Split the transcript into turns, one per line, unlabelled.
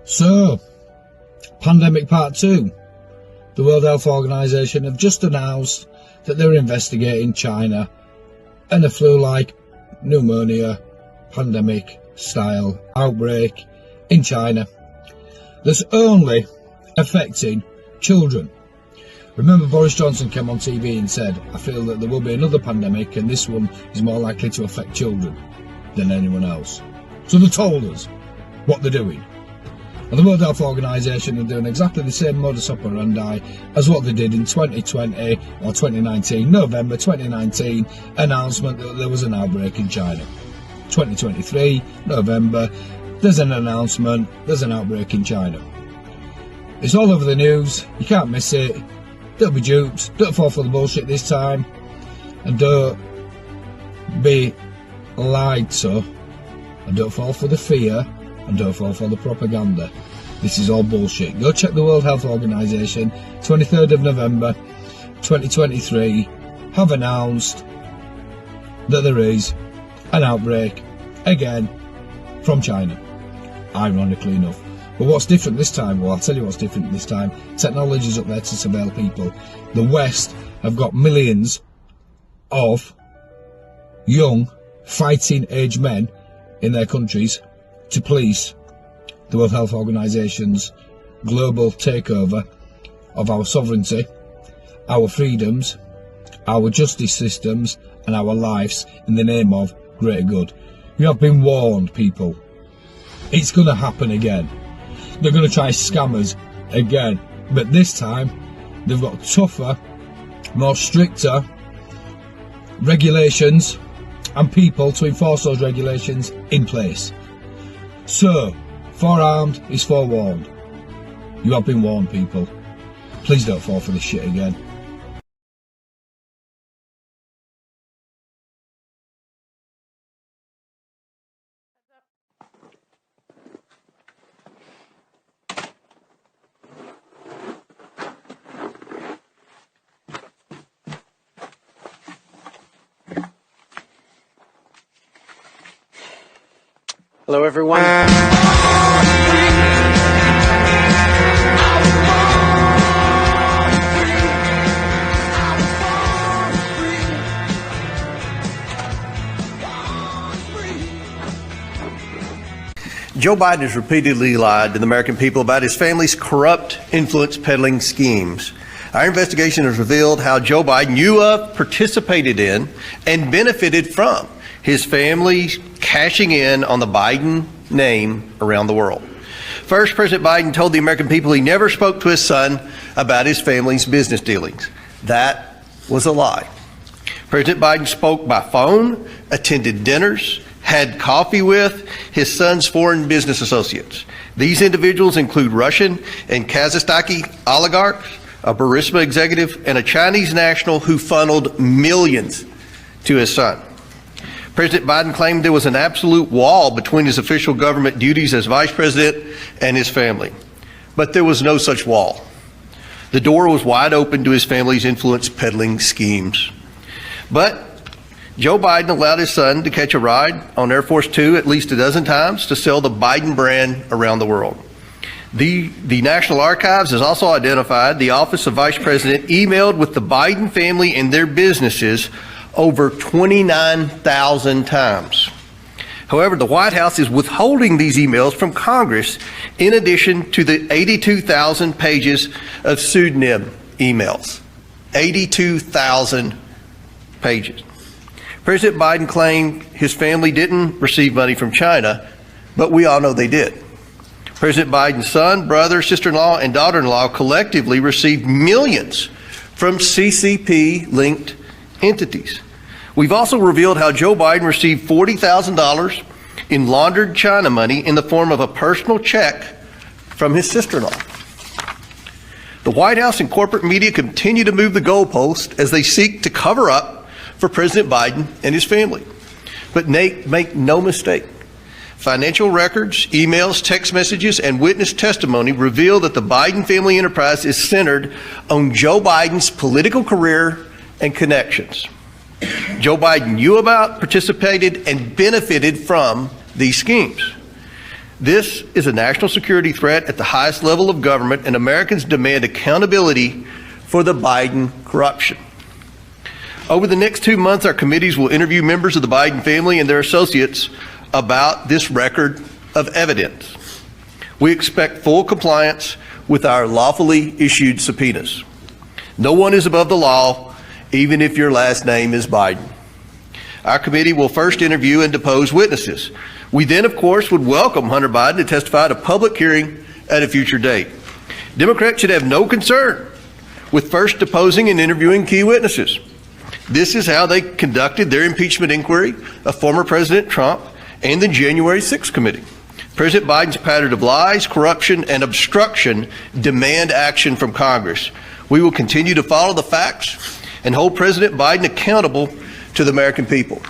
So, pandemic part 2. The World Health Organization have just announced that they're investigating China and a flu-like pneumonia pandemic style outbreak in China that's only affecting children. Remember, Boris Johnson came on TV and said, I feel that there will be another pandemic and this one is more likely to affect children than anyone else. So they told us what they're doing. And the World Health Organization are doing exactly the same modus operandi as what they did in 2020 or 2019, November 2019, announcement that there was an outbreak in China. 2023, November, there's an announcement, there's an outbreak in China. It's all over the news, you can't miss it. Don't be duped, don't fall for the bullshit this time, and don't be lied to, and don't fall for the fear, and don't fall for the propaganda. This is all bullshit. Go check the World Health Organization, 23rd of November 2023, have announced that there is an outbreak again from China, ironically enough. But what's different this time? Well, I'll tell you what's different this time. Technology's up there to surveil people. The West have got millions of young fighting age men in their countries to police the World Health Organization's global takeover of our sovereignty, our freedoms, our justice systems and our lives in the name of greater good. You have been warned, people. It's going to happen again. They're going to try scam us again, but this time they've got tougher, more stricter regulations and people to enforce those regulations in place. So, forearmed is forewarned. You have been warned, people. Please don't fall for this shit again.
Hello, everyone.
Joe Biden has repeatedly lied to the American people about his family's corrupt influence peddling schemes. Our investigation has revealed how Joe Biden knew of, participated in, and benefited from his family cashing in on the Biden name around the world. First, President Biden told the American people he never spoke to his son about his family's business dealings. That was a lie. President Biden spoke by phone, attended dinners, had coffee with his son's foreign business associates. These individuals include Russian and Kazakhstani oligarchs, a Burisma executive, and a Chinese national who funneled millions to his son. President Biden claimed there was an absolute wall between his official government duties as vice president and his family. But there was no such wall. The door was wide open to his family's influence peddling schemes. But Joe Biden allowed his son to catch a ride on Air Force Two at least a dozen times to sell the Biden brand around the world. The National Archives has also identified the Office of Vice President emailed with the Biden family and their businesses over 29,000 times. However, the White House is withholding these emails from Congress in addition to the 82,000 pages of pseudonym emails. 82,000 pages. President Biden claimed his family didn't receive money from China, but we all know they did. President Biden's son, brother, sister-in-law, and daughter-in-law collectively received millions from CCP-linked entities. We've also revealed how Joe Biden received $40,000 in laundered China money in the form of a personal check from his sister-in-law. The White House and corporate media continue to move the goalpost as they seek to cover up for President Biden and his family. But make no mistake, financial records, emails, text messages, and witness testimony reveal that the Biden family enterprise is centered on Joe Biden's political career and connections. Joe Biden knew about, participated, and benefited from these schemes. This is a national security threat at the highest level of government, and Americans demand accountability for the Biden corruption. Over the next 2 months, our committees will interview members of the Biden family and their associates about this record of evidence. We expect full compliance with our lawfully issued subpoenas. No one is above the law, even if your last name is Biden. Our committee will first interview and depose witnesses. We then, of course, would welcome Hunter Biden to testify at a public hearing at a future date. Democrats should have no concern with first deposing and interviewing key witnesses. This is how they conducted their impeachment inquiry of former President Trump and the January 6th committee. President Biden's pattern of lies, corruption, and obstruction demand action from Congress. We will continue to follow the facts and hold President Biden accountable to the American people.